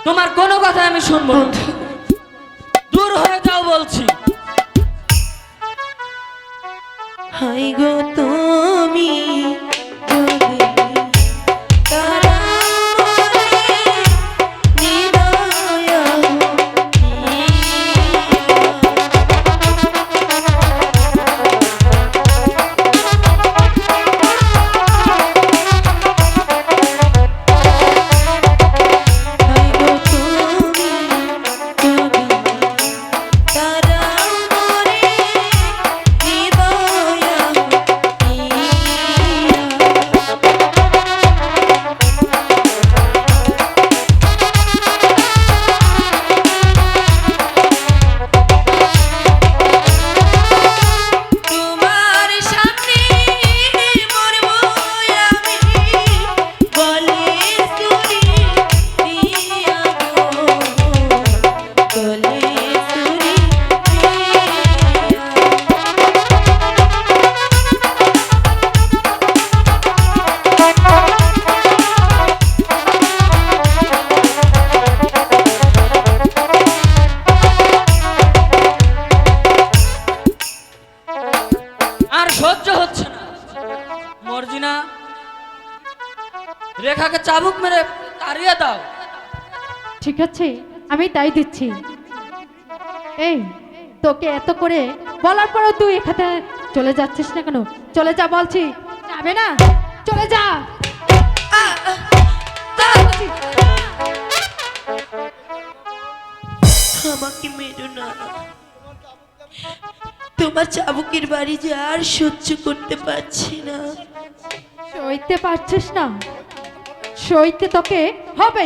তোমার কোনো কথা আমি শুনবো না, দূর হয়ে যাও বলছি। হাই গো তুমি যদি তারা সহ্য হচ্ছে না। মর্জিনা, রেখাকে চাবুক মেরে তাড়িয়ে দাও। ঠিক আছে, আমি তাই দিচ্ছি। এই তোকে এত করে বলার পরও তুই এখানে চলে যাচ্ছিস না কেন? চলে যা বলছি। যাবে না? চলে যা। আমাকে মেরো না, তোমার চাবুকের বাড়ি যে আর সহ্য করতে পারছি না। সইতে পারছিস না? সইতে তোকে হবে।